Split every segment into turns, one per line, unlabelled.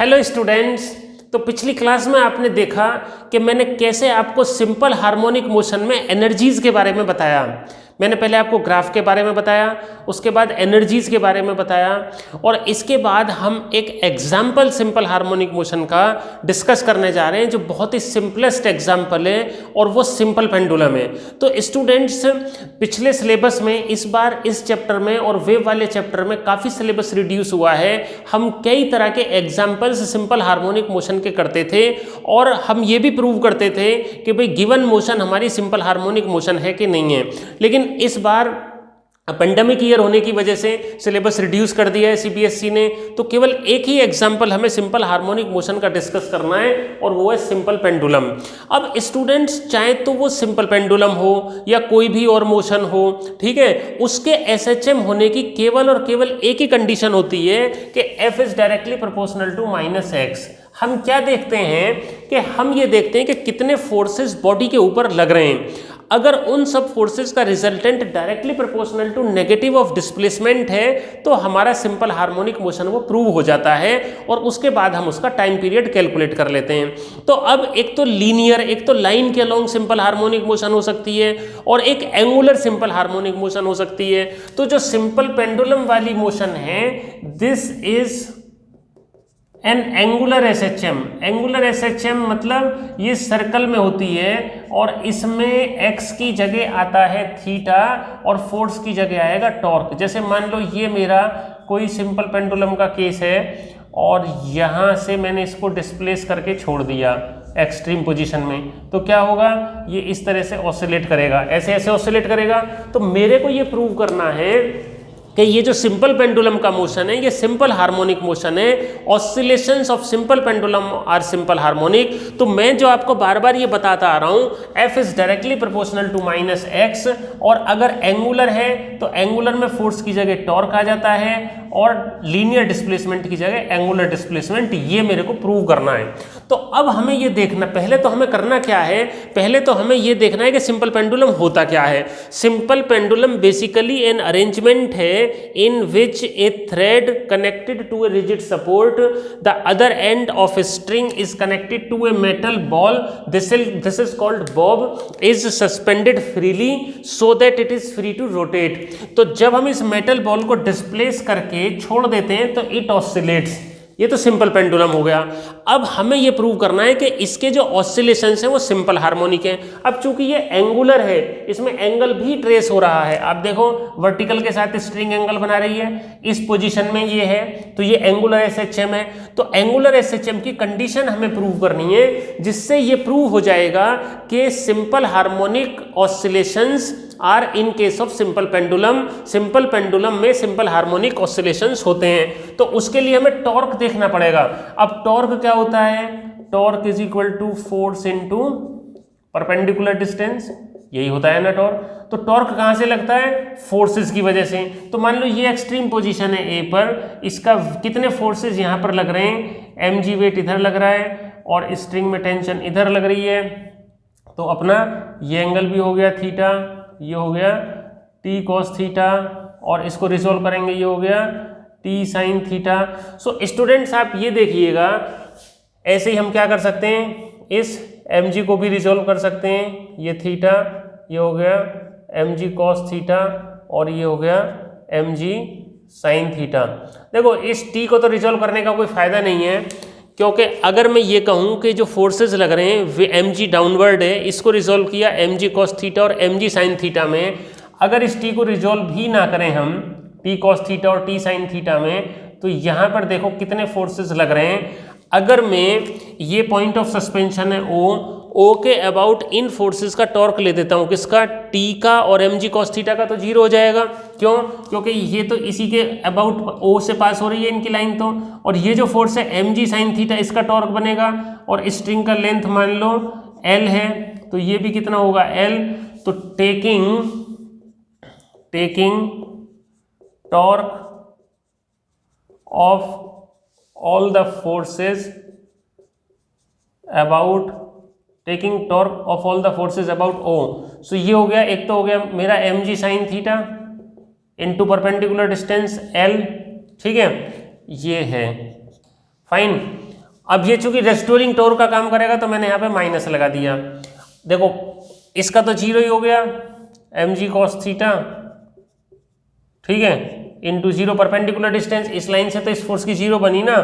Hello students. तो पिछली class में आपने देखा कि मैंने कैसे आपको सिंपल हार्मोनिक मोशन में एनर्जीज़ के बारे में बताया। मैंने पहले आपको ग्राफ के बारे में बताया, उसके बाद एनर्जीज़ के बारे में बताया और इसके बाद हम एक एग्जाम्पल सिंपल हार्मोनिक मोशन का डिस्कस करने जा रहे हैं जो बहुत ही सिंपलेस्ट एग्जाम्पल है और वो सिंपल पेंडुलम है। तो स्टूडेंट्स, पिछले सिलेबस में इस बार इस चैप्टर में और वेव वाले चैप्टर में काफ़ी सिलेबस रिड्यूस हुआ है। हम कई तरह के एग्जाम्पल्स सिंपल हार्मोनिक मोशन के करते थे और हम ये भी प्रूव करते थे कि भाई गिवन मोशन हमारी सिंपल हार्मोनिक मोशन है कि नहीं है। लेकिन इस बार पेंडेमिक ईयर होने की वजह से सिलेबस रिड्यूस कर दिया है सीबीएसई ने, तो केवल एक ही एग्जाम्पल हमें सिंपल हार्मोनिक मोशन का डिस्कस करना है और वो है सिंपल पेंडुलम। अब स्टूडेंट्स, चाहे तो वो सिंपल पेंडुलम हो या कोई भी और मोशन हो, ठीक है, उसके एसएचएम होने की केवल और केवल एक ही कंडीशन होती है कि F is directly proportional to minus X. हम क्या देखते हैं कि हम ये देखते हैं कि कितने फोर्सेस बॉडी के ऊपर लग रहे हैं। अगर उन सब फोर्सेस का resultant directly proportional to negative of displacement है तो हमारा सिंपल हार्मोनिक मोशन वो प्रूव हो जाता है और उसके बाद हम उसका टाइम पीरियड कैलकुलेट कर लेते हैं। तो अब एक तो लीनियर, एक तो लाइन के अलोंग सिंपल हार्मोनिक मोशन हो सकती है और एक एंगुलर सिंपल हार्मोनिक मोशन हो सकती है। तो जो सिंपल पेंडुलम वाली मोशन है, this is an angular SHM. Angular SHM मतलब ये सर्कल में होती है और इसमें एक्स की जगह आता है थीटा और फोर्स की जगह आएगा टॉर्क। जैसे मान लो ये मेरा कोई सिंपल पेंडुलम का केस है और यहाँ से मैंने इसको डिस्प्लेस करके छोड़ दिया एक्सट्रीम पोजीशन में, तो क्या होगा, ये इस तरह से ऑसिलेट करेगा, ऐसे ऐसे ऑसिलेट करेगा। तो मेरे को ये प्रूव करना है कि ये जो सिंपल पेंडुलम का मोशन है ये सिंपल हार्मोनिक मोशन है। Oscillations of simple pendulum are simple harmonic. तो मैं जो आपको बार बार ये बताता आ रहा हूँ, F is directly proportional to minus X, और अगर एंगुलर है तो एंगुलर में फोर्स की जगह टॉर्क आ जाता है और लीनियर डिस्प्लेसमेंट की जगह एंगुलर डिस्प्लेसमेंट, ये मेरे को प्रूव करना है। तो अब हमें ये देखना, पहले तो हमें करना क्या है, पहले तो हमें ये देखना है कि सिंपल पेंडुलम होता क्या है। Simple pendulum basically an arrangement है in which a thread connected to a rigid support, the other end of a string is connected to a metal ball, this is called bob, is suspended freely so that it is free to rotate। तो जब हम इस metal ball को displace करके छोड़ देते हैं तो इट ऑसिलेट्स। ये तो सिंपल पेंडुलम हो गया। अब हमें ये प्रूव करना है कि इसके जो ऑसिलेशंस हैं वो सिंपल हार्मोनिक हैं। अब चूंकि ये एंगुलर है, इसमें एंगल भी ट्रेस हो रहा है। आप देखो वर्टिकल के साथ स्ट्रिंग एंगल बना रही है, इस पोजीशन में ये है, तो ये एंगुलर एसएचएम है। तो एंगुलर एसएचएम की कंडीशन हमें प्रूव करनी है जिससे ये प्रूव हो जाएगा कि simple harmonic oscillations are in case of simple pendulum. Simple pendulum में सिंपल हार्मोनिक ऑसिलेशंस होते हैं। तो उसके लिए हमें टॉर्क देखना पड़ेगा। अब टॉर्क क्या होता है, torque is equal to force into perpendicular distance, यही होता है ना टॉर्क। तो टॉर्क कहाँ से लगता है, फोर्सेस की वजह से। तो मान लो ये एक्सट्रीम पोजीशन है ए पर, इसका कितने फोर्सेस यहाँ पर लग रहे हैं, एम जी वेट इधर लग रहा है और स्ट्रिंग में टेंशन इधर लग रही है। तो अपना ये एंगल भी हो गया थीटा, ये हो गया टी कॉस थीटा, और इसको रिजोल्व करेंगे, ये हो गया T sine theta. So students, आप ये देखिएगा, ऐसे ही हम क्या कर सकते हैं, इस एम जी को भी रिजोल्व कर सकते हैं। ये थीटा, ये हो गया एम जी कॉस थीटा और ये हो गया एम जी साइन थीटा। देखो इस टी को तो रिजोल्व करने का कोई फायदा नहीं है, क्योंकि अगर मैं ये कहूँ कि जो फोर्सेस लग रहे हैं वे एम जी डाउनवर्ड है, इसको रिजोल्व किया एम जी कॉस थीटा और एम जी साइन थीटा में, अगर इस टी को रिजोल्व भी ना करें हम टी कॉस थीटा और टी साइन थीटा में, तो यहाँ पर देखो कितने फोर्सेस लग रहे हैं। अगर मैं ये पॉइंट ऑफ सस्पेंशन है ओ के अबाउट इन फोर्सेस का टॉर्क ले देता हूँ, किसका, टी का, और एम जी कॉस थीटा का, तो जीरो हो जाएगा। क्यों, क्योंकि ये तो इसी के अबाउट ओ से पास हो रही है इनकी लाइन, तो और ये जो फोर्स है एम जी साइन थीटा, इसका टॉर्क बनेगा और स्ट्रिंग का लेंथ मान लो एल है, तो ये भी कितना होगा, एल। तो taking torque of all the forces about, taking torque of all the forces about O. So ये हो गया, एक तो हो गया मेरा m g sine theta into perpendicular distance L, ठीक है, ये है फाइन। अब ये चूंकि रेस्टोरिंग टॉर्क का काम करेगा तो मैंने यहाँ पे माइनस लगा दिया। देखो इसका तो 0 ही हो गया, mg cos थीटा, ठीक है, इंटू 0 परपेंडिकुलर डिस्टेंस, इस लाइन से तो इस फोर्स की 0 बनी ना,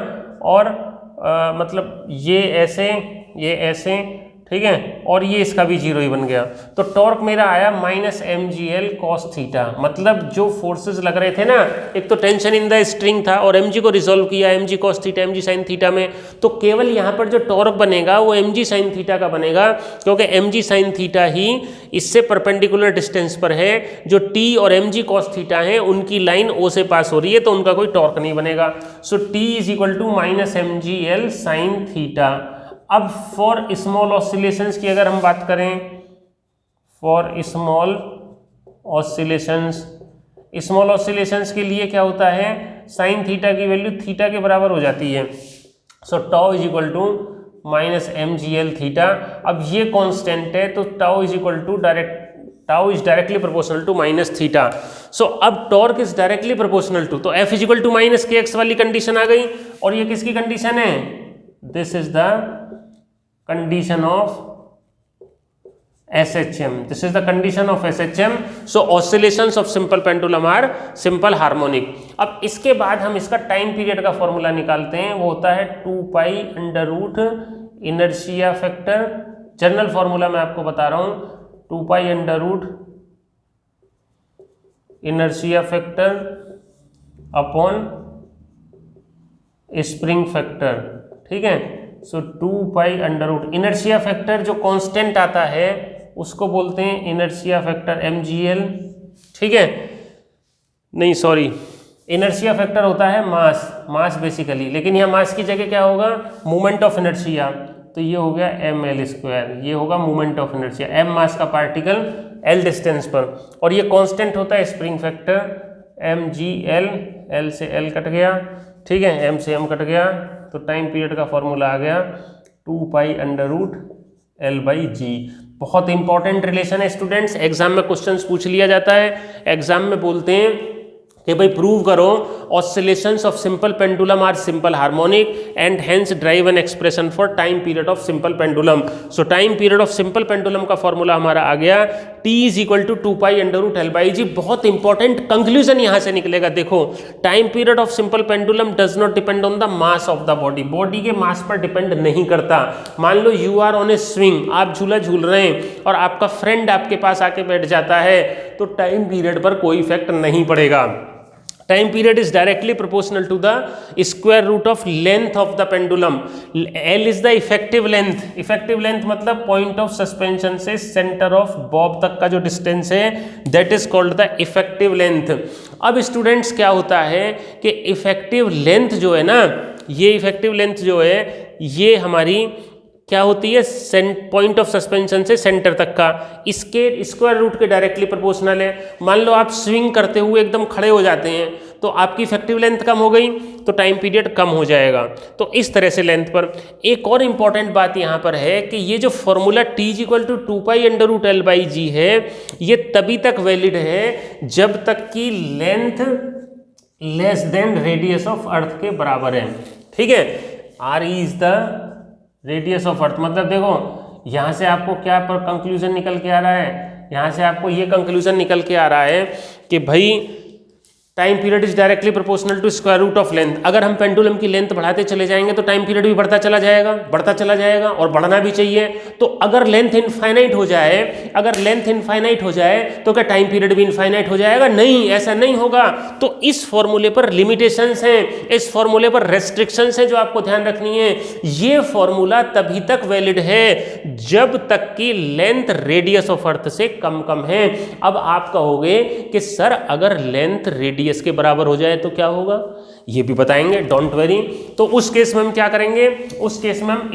और मतलब ये ऐसे, ठीक है, और ये इसका भी 0 ही बन गया। तो टॉर्क मेरा आया माइनस mgl cos थीटा। मतलब जो फोर्सेस लग रहे थे ना, एक तो टेंशन इन द स्ट्रिंग था और mg को रिजोल्व किया mg cos theta mg sin theta में, तो केवल यहाँ पर जो टॉर्क बनेगा वो mg sin थीटा का बनेगा, क्योंकि mg sin थीटा ही इससे परपेंडिकुलर डिस्टेंस पर है। जो t और mg cos थीटा है उनकी लाइन o से पास हो रही है, तो उनका कोई टॉर्क नहीं बनेगा। So t is equal to minus mgl sin theta. अब फॉर स्मॉल ऑसिलेशंस की अगर हम बात करें, फॉर स्मॉल ऑसिलेशंस के लिए क्या होता है, साइन थीटा की वैल्यू थीटा के बराबर हो जाती है। So tau is equal to minus mgl theta. अब ये कांस्टेंट है तो tau is directly proportional to minus theta. So अब torque is directly proportional to, तो F is equal to minus kx वाली कंडीशन आ गई। और ये किसकी कंडीशन है, this is the condition of SHM. This is the condition of SHM. So oscillations of simple pendulum are simple harmonic. अब इसके बाद हम इसका टाइम पीरियड का फॉर्मूला निकालते हैं, वो होता है 2 pi under root inertia factor. General formula मैं आपको बता रहा हूँ, 2 pi under root inertia factor upon spring factor, ठीक है। So 2 pi under root inertia factor जो कांस्टेंट आता है उसको बोलते हैं इनर्शिया फैक्टर mgl, ठीक है, नहीं सॉरी, इनर्शिया फैक्टर होता है मास बेसिकली, लेकिन यहाँ मास की जगह क्या होगा, मोमेंट ऑफ इनर्शिया, तो ये हो गया ml², ये होगा मोमेंट ऑफ इनर्शिया, m मास का पार्टिकल l डिस्टेंस पर, और ये कांस्टेंट होता है स्प्रिंग फैक्टर mgl, l से l कट गया, ठीक है, m से m कट गया, तो टाइम पीरियड का फॉर्मूला आ गया 2 पाई अंडर रूट L/G। बहुत इंपॉर्टेंट रिलेशन है स्टूडेंट्स, एग्जाम में क्वेश्चंस पूछ लिया जाता है। एग्जाम में बोलते हैं कि भाई प्रूव करो oscillations of simple pendulum are simple harmonic and hence derive an expression for time period of simple pendulum. So time period of simple pendulum का फॉर्मूला हमारा आ गया T is equal to 2 pi under root L/G। बहुत important conclusion यहाँ से निकलेगा, देखो time period of simple pendulum does not depend on the mass of the body, body के मास पर डिपेंड नहीं करता। मान लो you are on a swing, आप झूला झूल रहे हैं और आपका फ्रेंड आपके पास आके बैठ जाता है, तो टाइम पीरियड पर कोई इफेक्ट नहीं पड़ेगा। Time period is directly proportional to the square root of length of the pendulum. L is the effective length, effective length मतलब पॉइंट ऑफ सस्पेंशन से सेंटर ऑफ बॉब तक का जो डिस्टेंस है, that is called the effective length. अब students क्या होता है कि इफेक्टिव लेंथ जो है ना, ये इफेक्टिव लेंथ जो है ये हमारी क्या होती है, पॉइंट ऑफ सस्पेंशन से सेंटर तक का, इसके स्क्वायर रूट के डायरेक्टली प्रोपोर्शनल है। मान लो आप स्विंग करते हुए एकदम खड़े हो जाते हैं, तो आपकी इफेक्टिव लेंथ कम हो गई, तो टाइम पीरियड कम हो जाएगा। तो इस तरह से लेंथ पर एक और इंपॉर्टेंट बात यहाँ पर है कि ये जो formula T is equal to 2 pi under root L/G है, ये तभी तक वैलिड है जब तक कि length less than radius of अर्थ के बराबर है, ठीक है। R is the radius of अर्थ, मतलब देखो यहाँ से आपको क्या पर कंक्लूजन निकल के आ रहा है, यहाँ से आपको ये कंक्लूजन निकल के आ रहा है कि भाई time period is directly proportional to square root of length. अगर हम पेंडुलम की लेंथ बढ़ाते चले जाएंगे तो टाइम पीरियड भी बढ़ता चला जाएगा और बढ़ना भी चाहिए। तो अगर लेंथ इनफाइनाइट हो जाए, तो क्या टाइम पीरियड भी इनफाइनाइट हो जाएगा? नहीं, ऐसा नहीं होगा। तो इस फॉर्मूले पर लिमिटेशंस हैं, इस फॉर्मूले पर रेस्ट्रिक्शंस हैं जो आपको ध्यान रखनी है। ये फॉर्मूला तभी तक वैलिड है जब तक कि लेंथ रेडियस ऑफ अर्थ से कम है। अब आप कहोगे कि सर अगर लेंथ रेडियस के बराबर हो जाए तो क्या होगा, ये भी बताएंगे, डोंट वरी। तो उस केस में हम क्या करेंगे, उस केस में हम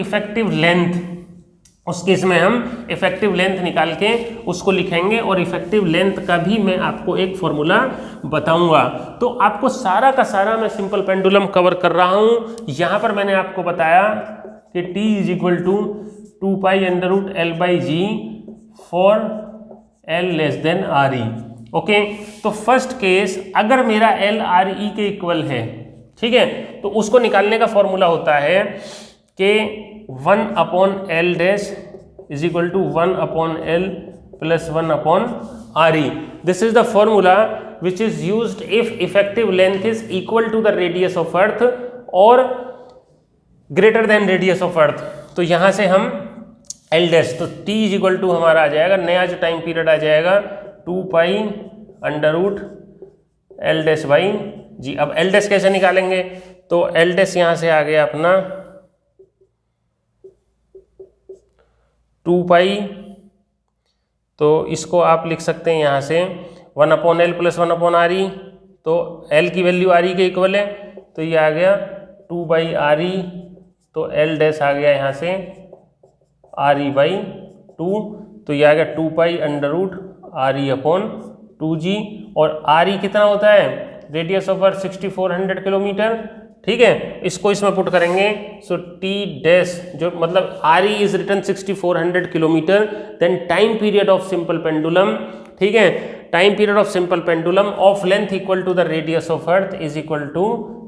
इफेक्टिव लेंथ निकाल के उसको लिखेंगे और इफेक्टिव लेंथ का भी मैं आपको एक फॉर्मूला बताऊंगा। तो आपको सारा का सारा मैं सिंपल पेंडुलम कवर कर रहा हूं। यहां पर मैंने आपको बताया कि T is equal to 2 pi under root L/G for L less than RE। Okay, तो फर्स्ट केस अगर मेरा L RE के इक्वल है, ठीक है, तो उसको निकालने का फॉर्मूला होता है के 1/L dash is equal to 1/L plus 1/RE। This is the formula which is used if effective length is equal to the radius of earth और greater than radius of earth. तो यहाँ से हम L dash, तो T is equal to हमारा आ जाएगा, नया जो टाइम पीरियड आ जाएगा 2π√L डैश बाई जी। अब L डैश कैसे निकालेंगे, तो L डैश यहाँ से आ गया अपना 2π, तो इसको आप लिख सकते हैं यहाँ से 1/L प्लस 1/RE, तो L की वैल्यू RE के इक्वल है, तो ये आ गया 2/RE, तो L डैश आ गया यहाँ से RE/2, तो ये आ गया 2π√RE/2G। और RE कितना होता है, रेडियस ऑफ अर्थ 6400 किलोमीटर, ठीक है। इसको इसमें पुट करेंगे, सो T डैश जो मतलब RE is written 6400 kilometre, then time period of simple pendulum, ठीक है, time period of simple pendulum of length equal to the radius of earth is equal to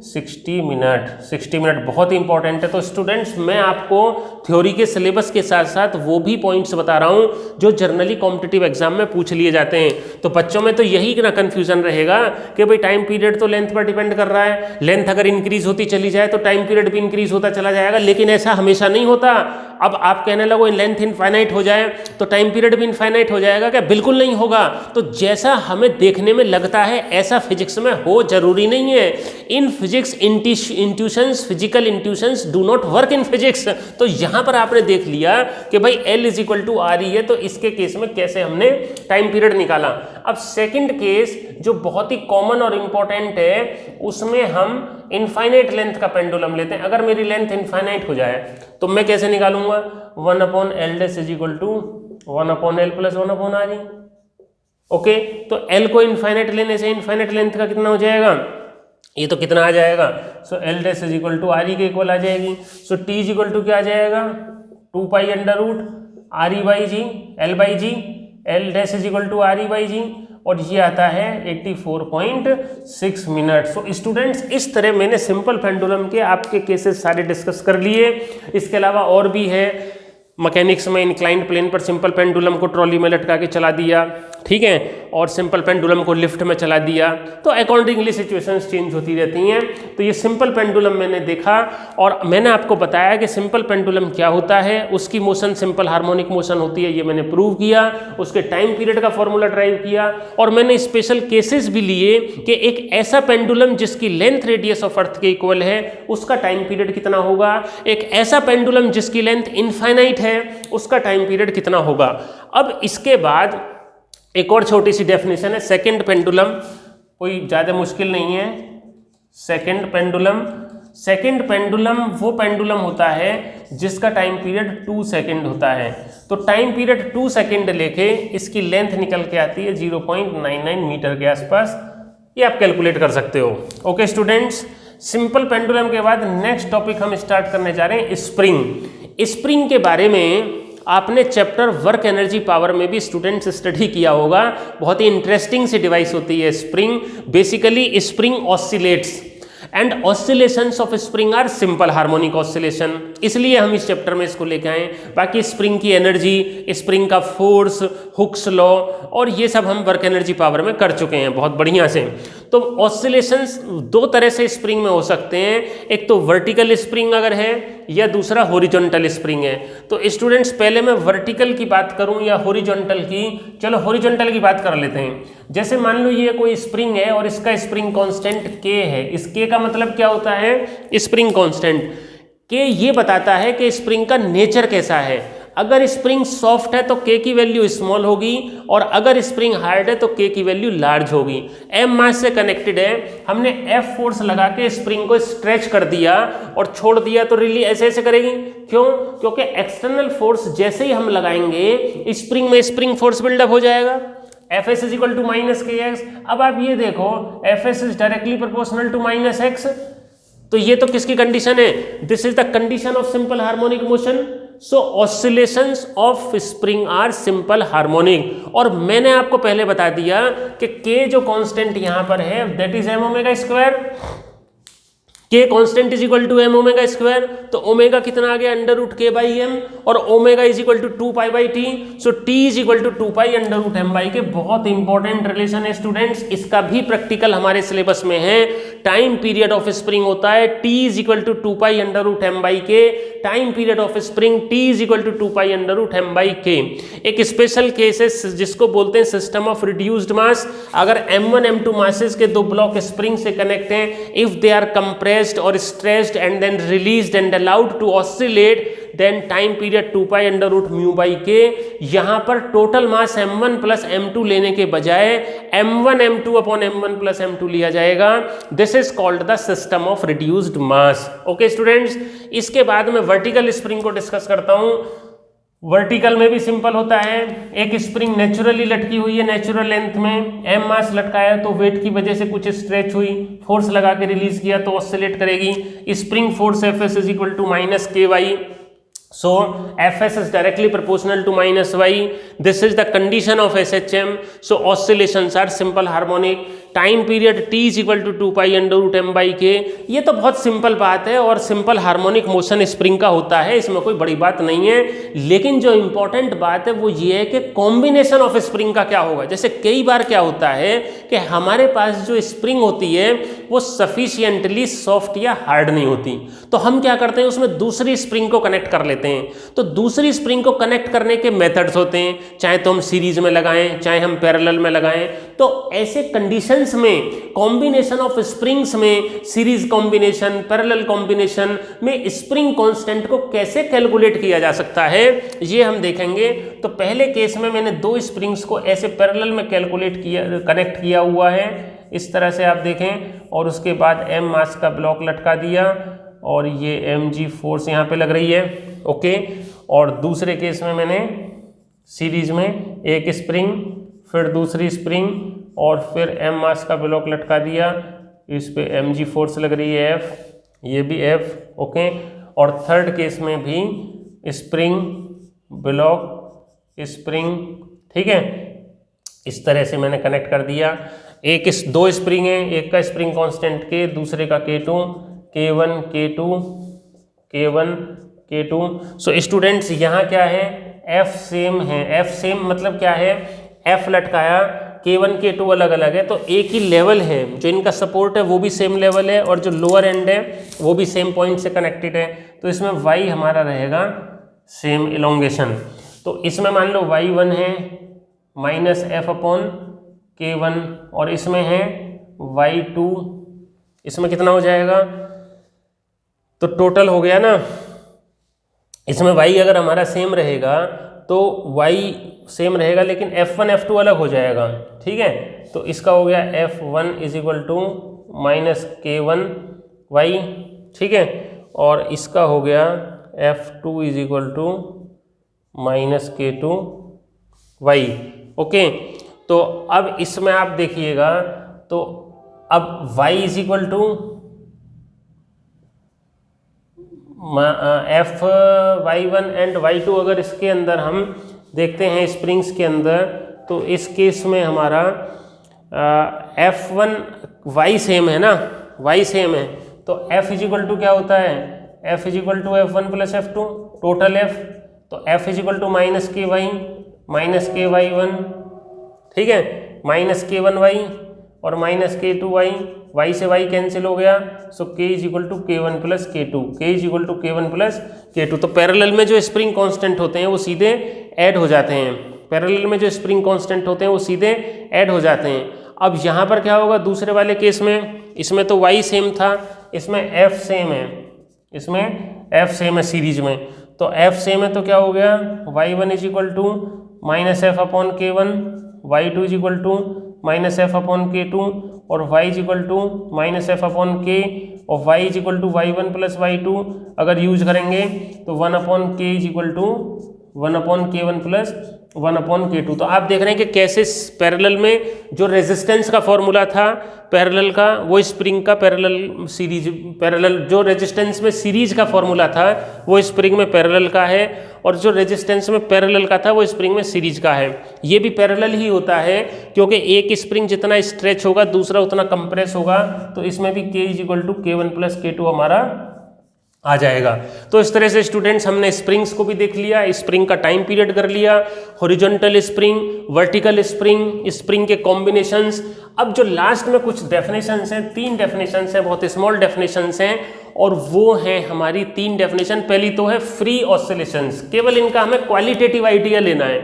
60 minute. 60 minute बहुत ही important है। तो students मैं आपको थ्योरी के syllabus के साथ साथ वो भी पॉइंट्स बता रहा हूँ जो जनरली कॉम्पिटिटिव एग्जाम में पूछ लिए जाते हैं। तो बच्चों में तो यही ना कन्फ्यूजन रहेगा कि भाई टाइम पीरियड तो लेंथ पर डिपेंड कर रहा है, लेंथ अगर इंक्रीज होती चली जाए तो टाइम पीरियड भी इंक्रीज होता चला जाएगा, लेकिन ऐसा हमेशा नहीं होता। अब आप कहने लगो लेंथ इनफाइनाइट हो जाए तो टाइम पीरियड भी इनफाइनाइट हो जाएगा क्या? बिल्कुल नहीं होगा। तो जैसा हमें देखने में लगता है ऐसा फिजिक्स में हो जरूरी नहीं है। In physics intuitions, physical intuitions do not work in physics. तो यहां पर आपने देख लिया कि भाई L is equal to RE है, तो इसके केस में कैसे हमने टाइम पीरियड निकाला। अब सेकंड केस जो बहुत ही कॉमन और इंपॉर्टेंट है, उसमें हम इनफाइनाइट लेंथ का पेंडुलम लेते हैं। अगर मेरी लेंथ इनफाइनाइट हो जाए तो मैं कैसे निकालूंगा, 1/L dash is equal to 1/L plus 1/RE। Okay, तो L को इनफाइनाइट लेने से इनफाइनाइट लेंथ का कितना हो जाएगा, ये तो कितना आ जाएगा, so L dash is equal to RE के इक्वल आ जाएगी। So T is equal to क्या आ जाएगा, 2π√RE/G L/G, L dash is equal to RE/G, और ये आता है 84.6 मिनट। सो स्टूडेंट्स इस तरह मैंने सिंपल पेंडुलम के आपके केसेस सारे डिस्कस कर लिए। इसके अलावा और भी है, मैकेनिक्स में इंक्लाइंड प्लेन पर सिंपल पेंडुलम को ट्रॉली में लटका के चला दिया, ठीक है, और सिंपल पेंडुलम को लिफ्ट में चला दिया। तो अकॉर्डिंगली सिचुएशंस चेंज होती रहती हैं। तो ये सिंपल पेंडुलम मैंने देखा और मैंने आपको बताया कि सिंपल पेंडुलम क्या होता है, उसकी मोशन सिंपल हार्मोनिक मोशन होती है, ये मैंने प्रूव किया। उसके टाइम पीरियड का फॉर्मूला ड्राइव किया और मैंने स्पेशल केसेस भी लिए कि एक ऐसा पेंडुलम जिसकी लेंथ रेडियस ऑफ अर्थ के इक्वल है उसका टाइम पीरियड कितना होगा, एक ऐसा पेंडुलम जिसकी लेंथ इनफाइनाइट है उसका टाइम पीरियड कितना होगा। अब इसके बाद एक और छोटी सी डेफिनेशन है, सेकंड पेंडुलम, कोई ज़्यादा मुश्किल नहीं है। सेकंड पेंडुलम वो पेंडुलम होता है जिसका टाइम पीरियड 2 सेकंड होता है। तो टाइम पीरियड 2 सेकंड लेके इसकी लेंथ निकल के आती है 0.99 मीटर के आसपास, ये आप कैलकुलेट कर सकते हो। ओके स्टूडेंट्स, सिंपल पेंडुलम के बाद नेक्स्ट टॉपिक हम स्टार्ट करने जा रहे हैं स्प्रिंग। स्प्रिंग के बारे में आपने चैप्टर वर्क एनर्जी पावर में भी स्टूडेंट्स स्टडी किया होगा। बहुत ही इंटरेस्टिंग सी डिवाइस होती है spring. Basically spring oscillates and oscillations of spring are simple harmonic oscillation, इसलिए हम इस चैप्टर में इसको लेके आए। बाकी स्प्रिंग की एनर्जी, स्प्रिंग का फोर्स, हुक्स लॉ और ये सब हम वर्क एनर्जी पावर में कर चुके हैं बहुत बढ़िया से। तो ऑसिलेशंस दो तरह से स्प्रिंग में हो सकते हैं, एक तो वर्टिकल स्प्रिंग अगर है या दूसरा हॉरिजॉन्टल स्प्रिंग है। तो स्टूडेंट्स पहले मैं वर्टिकल की बात करूं या हॉरिजॉन्टल की, चलो हॉरिजॉन्टल की बात कर लेते हैं। जैसे मान लो ये कोई स्प्रिंग है और इसका स्प्रिंग कांस्टेंट K है। इस K का मतलब क्या होता है, स्प्रिंग कांस्टेंट। K ये बताता है कि स्प्रिंग का नेचर कैसा है। अगर स्प्रिंग सॉफ्ट है तो K की वैल्यू स्मॉल होगी और अगर स्प्रिंग हार्ड है तो K की वैल्यू लार्ज होगी। M मास से कनेक्टेड है, हमने F फोर्स लगा के स्प्रिंग को स्ट्रेच कर दिया और छोड़ दिया तो रिली ऐसे ऐसे करेगी। क्यों? क्योंकि एक्सटर्नल फोर्स जैसे ही हम लगाएंगे स्प्रिंग में स्प्रिंग फोर्स बिल्डअप हो जाएगा। Fs is equal to -kx। अब आप ये देखो Fs is directly proportional to -x, तो ये तो किसकी कंडीशन है, this is the condition of simple harmonic motion. So oscillations of spring are simple harmonic. और मैंने आपको पहले बता दिया कि K जो कांस्टेंट यहां पर है that is m omega square. K constant is equal to m omega square, तो ओमेगा कितना आ गया under root k by M, और omega is equal to 2 pi by T, so t is equal to 2 pi under root m by K. बहुत important relation है students, इसका भी practical हमारे सिलेबस में है। टाइम पीरियड ऑफ स्प्रिंग होता है t is equal to 2 pi under root m by K, time period of spring t is equal to 2 pi under root m by K. एक special case है जिसको बोलते हैं system of reduced मास। अगर m1 m2 masses के दो block spring से connect हैं, इफ दे आर कंप्रेस्ड और stressed and then released and allowed to oscillate, then time period 2 pi under root mu by K. यहाँ पर total mass m1 plus m2 लेने के बजाय m1 m2 upon m1 plus m2 लिया जाएगा। This is called the system of reduced mass. Okay students, इसके बाद मैं वर्टिकल स्प्रिंग को डिस्कस करता हूँ। वर्टिकल में भी सिंपल होता है, एक स्प्रिंग नेचुरली लटकी हुई है नेचुरल लेंथ में, m मास लटकाया तो वेट की वजह से कुछ स्ट्रेच हुई, फोर्स लगा के रिलीज किया तो ऑसिलेट करेगी। Spring force Fs is equal to minus K Y, so Fs is directly proportional to minus y. This is the condition of SHM. So oscillations are simple harmonic. Time period t is equal to 2 pi under root m by K. ये तो बहुत simple बात है और simple harmonic motion spring का होता है, इसमें कोई बड़ी बात नहीं है। लेकिन जो इंपॉर्टेंट बात है वो ये है कि कॉम्बिनेशन ऑफ स्प्रिंग का क्या होगा। जैसे कई बार क्या होता है कि हमारे पास जो स्प्रिंग होती है वो सफिशिएंटली सॉफ्ट या हार्ड नहीं होती, तो हम क्या करते हैं उसमें दूसरी स्प्रिंग को कनेक्ट कर लेते हैं। तो दूसरी स्प्रिंग को कनेक्ट करने के मेथड्स होते हैं, चाहे तो हम सीरीज में लगाएं चाहे हम पैरेलल में लगाएं। तो ऐसे कंडीशन में कॉम्बिनेशन ऑफ स्प्रिंग्स में, सीरीज कॉम्बिनेशन, पैरेलल कॉम्बिनेशन में स्प्रिंग कांस्टेंट को कैसे कैलकुलेट किया जा सकता है ये हम देखेंगे। तो पहले केस में मैंने दो स्प्रिंग्स को ऐसे पैरेलल में कैलकुलेट किया, कनेक्ट किया हुआ है इस तरह से आप देखें, और उसके बाद m मास का ब्लॉक लटका दिया और ये mg फोर्स यहाँ पे लग रही है। ओके, और दूसरे केस में मैंने सीरीज में एक स्प्रिंग, फिर दूसरी स्प्रिंग और फिर m मास का ब्लॉक लटका दिया, इस पे mg फोर्स लग रही है F, ये भी F। ओके, और थर्ड केस में भी स्प्रिंग ब्लॉक स्प्रिंग, ठीक है, इस तरह से मैंने कनेक्ट कर दिया। एक दो स्प्रिंग है, एक का स्प्रिंग कांस्टेंट K, दूसरे का K2, K1 K2 K1 K2। So students यहाँ क्या है, F सेम है। F सेम मतलब क्या है, F लटकाया, K1 K2 अलग अलग है, तो एक ही लेवल है, जो इनका सपोर्ट है वो भी सेम लेवल है और जो लोअर एंड है वो भी सेम पॉइंट से कनेक्टेड है। तो इसमें y हमारा रहेगा सेम इलोंगेशन। तो इसमें मान लो y1 है माइनस F अपॉन K1 और इसमें है y2, इसमें कितना हो जाएगा, तो टोटल हो गया ना। इसमें y अगर हमारा सेम रहेगा तो y सेम रहेगा लेकिन F1 F2 अलग हो जाएगा, ठीक है। तो इसका हो गया F1 is equal to minus K1 y, ठीक है, और इसका हो गया F2 is equal to minus K2 y। Okay, तो अब इसमें आप देखिएगा, तो अब y is equal to Fy1 and y2 अगर इसके अंदर हम देखते हैं स्प्रिंग्स के अंदर, तो इस केस में हमारा F1 y सेम है ना, y सेम है, तो F इज इक्वल टू क्या होता है, F is equal to F1 plus F2 total F, तो F is equal to minus K Y 1, ठीक है, माइनस K1y और माइनस K2y, y से y कैंसिल हो गया, so K is equal to K1 plus K2, K is equal to K1 plus K2। तो parallel में जो स्प्रिंग कांस्टेंट होते हैं वो सीधे ऐड हो जाते हैं, पैरेलल में जो स्प्रिंग कांस्टेंट होते हैं वो सीधे ऐड हो जाते हैं। अब यहाँ पर क्या होगा दूसरे वाले केस में, इसमें तो y सेम था, इसमें F सेम है, इसमें F सेम है सीरीज में, तो F सेम है तो क्या हो गया, y1 is equal to minus F upon K1, y2 is equal to minus F upon K2 और y is equal to minus F upon K और y is equal to y1 plus y2 अगर use करेंगे तो 1 upon K is equal to 1 upon K1 plus 1 upon K2। तो आप देख रहे हैं कि कैसे पैरेलल में जो रेजिस्टेंस का फॉर्मूला था पैरेलल का, वो स्प्रिंग का पैरेलल सीरीज, पैरेलल जो रेजिस्टेंस में सीरीज का फॉर्मूला था वो स्प्रिंग में पैरेलल का है, और जो रेजिस्टेंस में पैरेलल का था वो स्प्रिंग में सीरीज का है। ये भी पैरेलल ही होता है क्योंकि एक स्प्रिंग जितना स्ट्रेच होगा दूसरा उतना कंप्रेस होगा, तो इसमें भी K = K1 + K2 हमारा आ जाएगा। तो इस तरह से स्टूडेंट्स हमने स्प्रिंग्स को भी देख लिया, स्प्रिंग का टाइम पीरियड कर लिया, horizontal spring, vertical spring, spring के कॉम्बिनेशंस। अब जो लास्ट में कुछ डेफिनेशंस हैं, 3 डेफिनेशंस हैं, बहुत स्मॉल डेफिनेशंस हैं, और वो हैं हमारी 3 डेफिनेशन। पहली तो है फ्री ऑसिलेशंस, केवल इनका हमें क्वालिटेटिव आइडिया लेना है।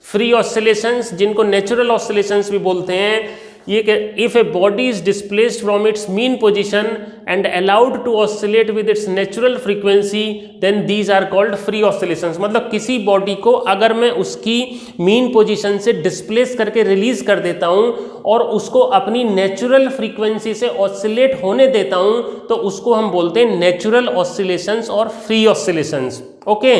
फ्री ऑसिलेशंस जिनको नेचुरल ऑसिलेशंस भी बोलते हैं, ये कि if a body is displaced from its mean position and allowed to oscillate with its natural frequency then these are called free oscillations. मतलब किसी बॉडी को अगर मैं उसकी मीन पोजीशन से डिस्प्लेस करके रिलीज कर देता हूं और उसको अपनी नेचुरल फ्रीक्वेंसी से ऑसिलेट होने देता हूं तो उसको हम बोलते हैं नेचुरल ऑसिलेशंस और फ्री ऑसिलेशंस। ओके।